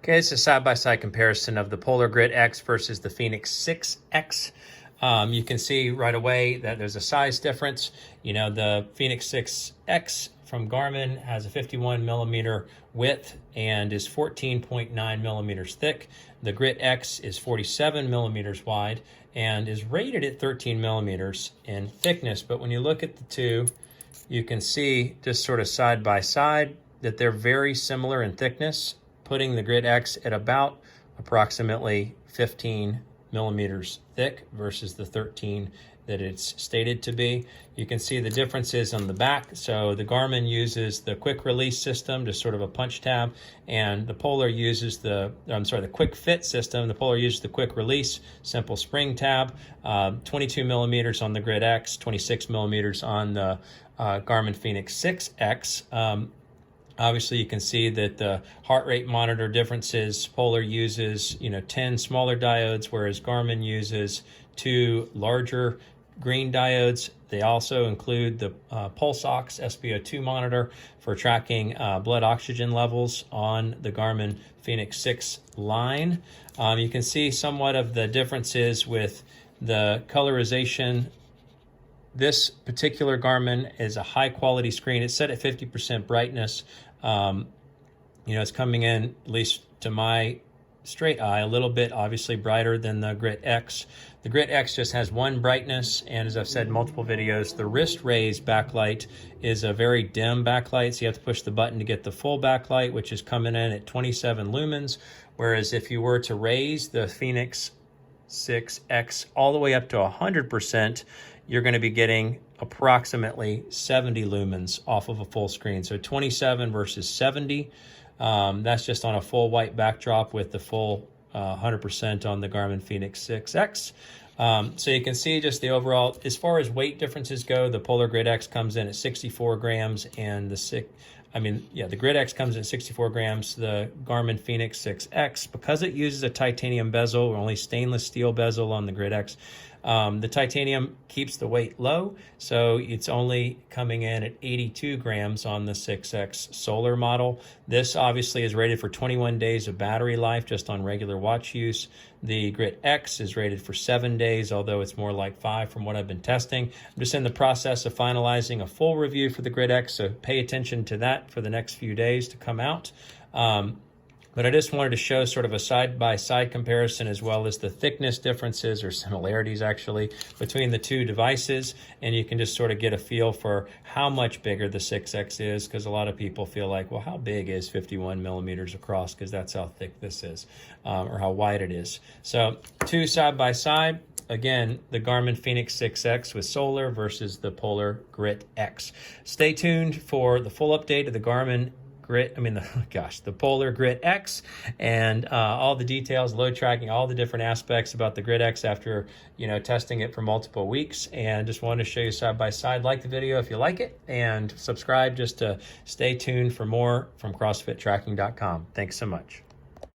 Okay, it's a side-by-side comparison of the Polar Grit X versus the Fenix 6X. You can see right away that there's a size difference. You know, the Fenix 6X from Garmin has a 51 millimeter width and is 14.9 millimeters thick. The Grit X is 47 millimeters wide and is rated at 13 millimeters in thickness. But when you look at the two, you can see just sort of side by side that they're very similar in thickness, putting the Grit X at about approximately 15 millimeters thick versus the 13 that it's stated to be. You can see the differences on the back. So the Garmin uses the quick release system, just sort of a punch tab, and the Polar uses the quick fit system. The Polar uses the quick release simple spring tab. 22 millimeters on the Grit X, 26 millimeters on the Garmin Fenix 6X. Obviously, you can see that the heart rate monitor differences. Polar uses 10 smaller diodes, whereas Garmin uses 2 larger green diodes. They also include the Pulse Ox SpO2 monitor for tracking blood oxygen levels on the Garmin Fenix 6 line. You can see somewhat of the differences with the colorization. This particular Garmin is a high quality screen. It's set at 50% brightness. It's coming in, at least to my straight eye, a little bit obviously brighter than the Grit X. The Grit X just has one brightness, and as I've said in multiple videos, the wrist raised backlight is a very dim backlight, so you have to push the button to get the full backlight, which is coming in at 27 lumens, whereas if you were to raise the Fenix 6X all the way up to 100%, you're going to be getting approximately 70 lumens off of a full screen. So 27 versus 70. That's just on a full white backdrop with the full 100% on the Garmin Fenix 6X. So you can see just the overall, as far as weight differences go, the Polar Grit X comes in at 64 grams and the Grit X comes in at 64 grams. The Garmin Fenix 6X, because it uses a titanium bezel, or only stainless steel bezel on the Grit X, the titanium keeps the weight low, so it's only coming in at 82 grams on the 6X Solar model. This obviously is rated for 21 days of battery life just on regular watch use. The Grit X is rated for 7 days, although it's more like 5 from what I've been testing. I'm just in the process of finalizing a full review for the Grit X, so pay attention to that for the next few days to come out. But I just wanted to show sort of a side-by-side comparison, as well as the thickness differences, or similarities actually, between the two devices. And you can just sort of get a feel for how much bigger the 6X is, because a lot of people feel like, well, how big is 51 millimeters across? Because that's how thick this is, or how wide it is. So two side-by-side. Again, the Garmin Fenix 6X with Solar versus the Polar Grit X. Stay tuned for the full update of the the Polar Grit X, and all the details, load tracking, all the different aspects about the Grit X after testing it for multiple weeks. And just wanted to show you side by side. Like the video if you like it, and subscribe just to stay tuned for more from CrossFitTracking.com. Thanks so much.